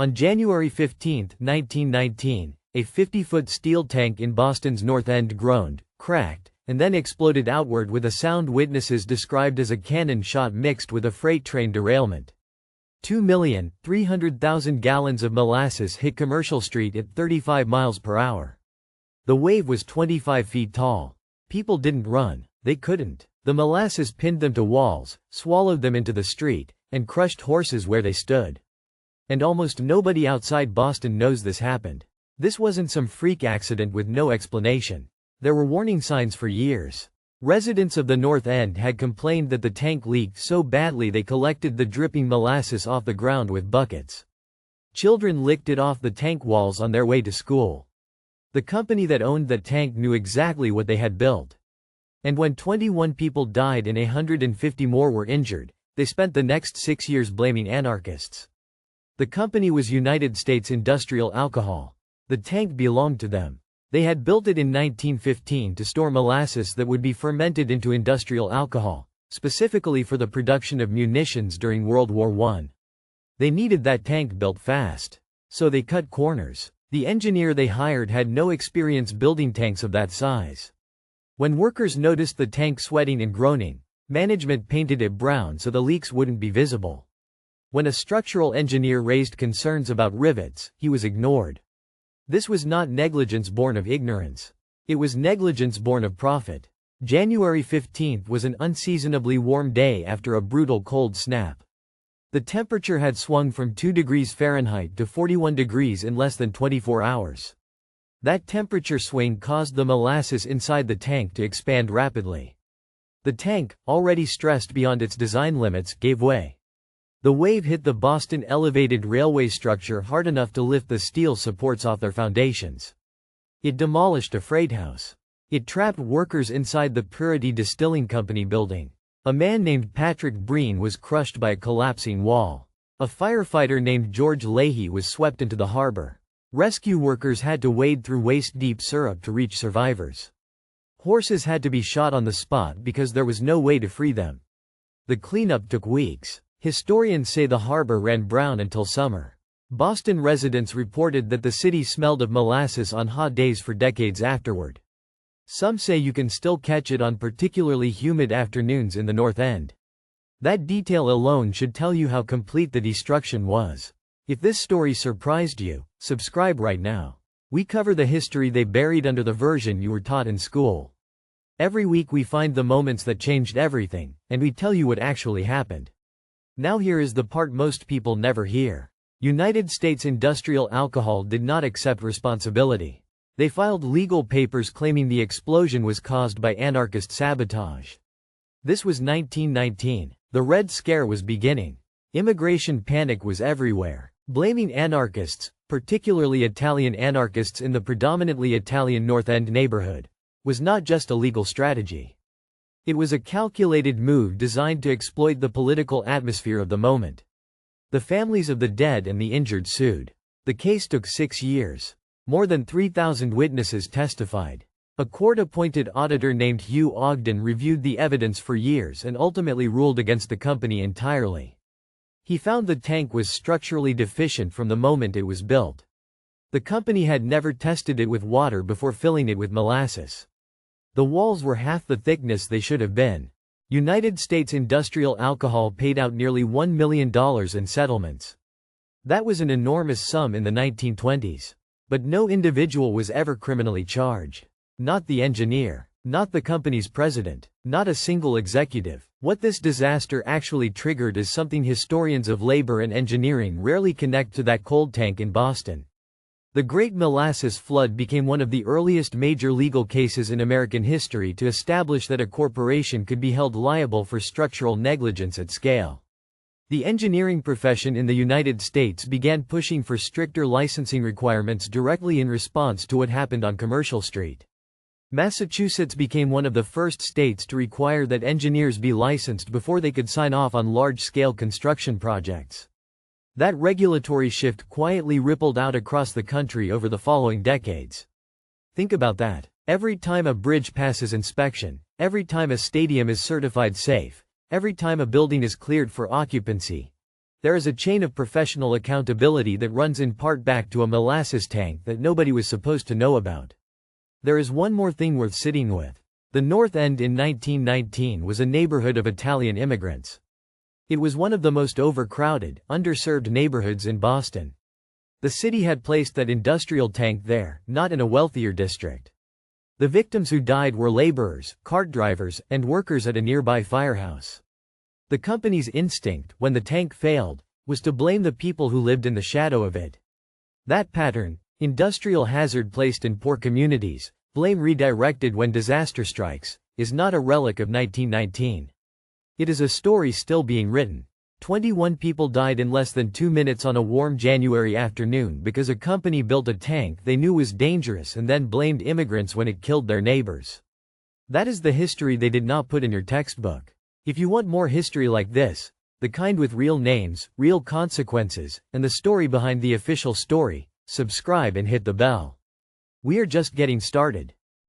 On January 15, 1919, a 50-foot steel tank in Boston's North End groaned, cracked, and then exploded outward with a sound witnesses described as a cannon shot mixed with a freight train derailment. 2,300,000 gallons of molasses hit Commercial Street at 35 miles per hour. The wave was 25 feet tall. People didn't run, they couldn't. The molasses pinned them to walls, swallowed them into the street, and crushed horses where they stood. And almost nobody outside Boston knows this happened. This wasn't some freak accident with no explanation. There were warning signs for years. Residents of the North End had complained that the tank leaked so badly they collected the dripping molasses off the ground with buckets. Children licked it off the tank walls on their way to school. The company that owned that tank knew exactly what they had built. And when 21 people died and 150 more were injured, they spent the next 6 years blaming anarchists. The company was United States Industrial Alcohol. The tank belonged to them. They had built it in 1915 to store molasses that would be fermented into industrial alcohol, specifically for the production of munitions during World War I. They needed that tank built fast. So they cut corners. The engineer they hired had no experience building tanks of that size. When workers noticed the tank sweating and groaning, management painted it brown so the leaks wouldn't be visible. When a structural engineer raised concerns about rivets, he was ignored. This was not negligence born of ignorance. It was negligence born of profit. January 15 was an unseasonably warm day after a brutal cold snap. The temperature had swung from 2 degrees Fahrenheit to 41 degrees in less than 24 hours. That temperature swing caused the molasses inside the tank to expand rapidly. The tank, already stressed beyond its design limits, gave way. The wave hit the Boston elevated railway structure hard enough to lift the steel supports off their foundations. It demolished a freight house. It trapped workers inside the Purity Distilling Company building. A man named Patrick Breen was crushed by a collapsing wall. A firefighter named George Leahy was swept into the harbor. Rescue workers had to wade through waist-deep syrup to reach survivors. Horses had to be shot on the spot because there was no way to free them. The cleanup took weeks. Historians say the harbor ran brown until summer. Boston residents reported that the city smelled of molasses on hot days for decades afterward. Some say you can still catch it on particularly humid afternoons in the North End. That detail alone should tell you how complete the destruction was. If this story surprised you, subscribe right now. We cover the history they buried under the version you were taught in school. Every week we find the moments that changed everything, and we tell you what actually happened. Now here is the part most people never hear. United States Industrial Alcohol did not accept responsibility. They filed legal papers claiming the explosion was caused by anarchist sabotage. This was 1919. The Red Scare was beginning. Immigration panic was everywhere. Blaming anarchists, particularly Italian anarchists in the predominantly Italian North End neighborhood, was not just a legal strategy. It was a calculated move designed to exploit the political atmosphere of the moment. The families of the dead and the injured sued. The case took 6 years. More than 3,000 witnesses testified. A court-appointed auditor named Hugh Ogden reviewed the evidence for years and ultimately ruled against the company entirely. He found the tank was structurally deficient from the moment it was built. The company had never tested it with water before filling it with molasses. The walls were half the thickness they should have been. United States Industrial Alcohol paid out nearly $1 million in settlements. That was an enormous sum in the 1920s. But no individual was ever criminally charged. Not the engineer. Not the company's president. Not a single executive. What this disaster actually triggered is something historians of labor and engineering rarely connect to that cold tank in Boston. The Great Molasses Flood became one of the earliest major legal cases in American history to establish that a corporation could be held liable for structural negligence at scale. The engineering profession in the United States began pushing for stricter licensing requirements directly in response to what happened on Commercial Street. Massachusetts became one of the first states to require that engineers be licensed before they could sign off on large-scale construction projects. That regulatory shift quietly rippled out across the country over the following decades. Think about that. Every time a bridge passes inspection, every time a stadium is certified safe, every time a building is cleared for occupancy, There is a chain of professional accountability that runs in part back to a molasses tank that nobody was supposed to know about. There is one more thing worth sitting with. The North End in 1919 was a neighborhood of Italian immigrants. It was one of the most overcrowded, underserved neighborhoods in Boston. The city had placed that industrial tank there, not in a wealthier district. The victims who died were laborers, cart drivers, and workers at a nearby firehouse. The company's instinct, when the tank failed, was to blame the people who lived in the shadow of it. That pattern, industrial hazard placed in poor communities, blame redirected when disaster strikes, is not a relic of 1919. It is a story still being written. 21 people died in less than 2 minutes on a warm January afternoon because a company built a tank they knew was dangerous and then blamed immigrants when it killed their neighbors. That is the history they did not put in your textbook. If you want more history like this, the kind with real names, real consequences, and the story behind the official story, subscribe and hit the bell. We are just getting started.